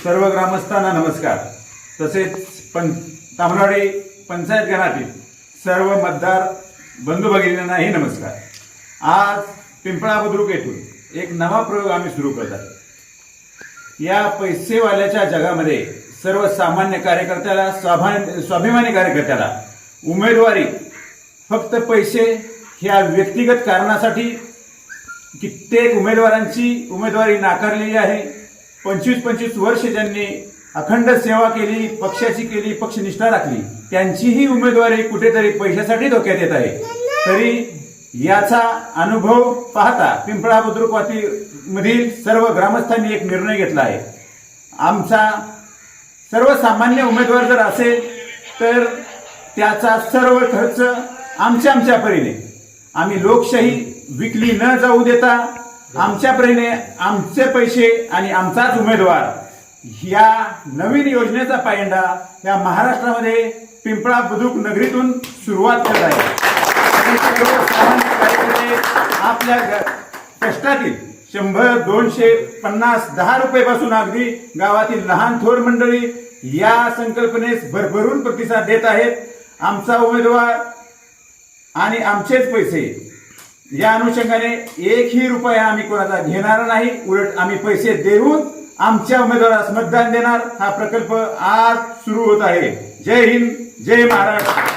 सर्व ग्रामस्थांना नमस्कार। तसेच तामलवाडी पंचायत गणातील सर्व मतदार बंधू भगिनींनाही नमस्कार। आज पिंपळा बुद्रुक येथून एक नवा प्रयोग आम्ही सुरू करत आहोत। या पैसेवाल्याच्या जगामध्ये सर्वसामान्य कार्यकर्त्याला, स्वाभिमानी कार्यकर्त्याला उमेदवारी फक्त पैसे ह्या व्यक्तिगत कारणासाठी कित्येक उमेदवारांची उमेदवारी नाकारलेली आहे। 25-25 वर्ष ज्यांनी अखंड सेवा केली, पक्षाची केली, पक्षनिष्ठा राखली, त्यांचीही उमेदवारी कुठेतरी पैशासाठी धोक्यात येत आहे। तरी याचा अनुभव पाहता पिंपळा बुद्रुक मधील सर्व ग्रामस्थांनी एक निर्णय घेतला आहे। आमचा सर्वसामान्य उमेदवार जर असेल तर त्याचा सर्व खर्च आमच्या परीने, आम्ही लोकशाही विकली न जाऊ देता आमच्या परीने आमचे पैसे आणि आमचाच उमेदवार या नवीन योजनेचा पायंडा या महाराष्ट्रामध्ये पिंपळा बुद्रुक नगरीतून सुरुवात करत आहे। सर्वसामान्य कार्यकर्ते आपल्या कष्टातील 100, 200, 50, 10 रुपयापासून अगदी गावातील लहान थोर मंडळी या संकल्पनेस भरभरून प्रतिसाद देत आहेत। आमचा उमेदवार आणि आमचेच पैसे या अनुषंगाने एकही रुपया आम्ही कोणाचा घेणार नाही, उलट आम्ही पैसे देऊन आमच्या उमेदवारास मतदान देणार। हा प्रकल्प आज सुरू होत आहे। जय हिंद, जय महाराष्ट्र।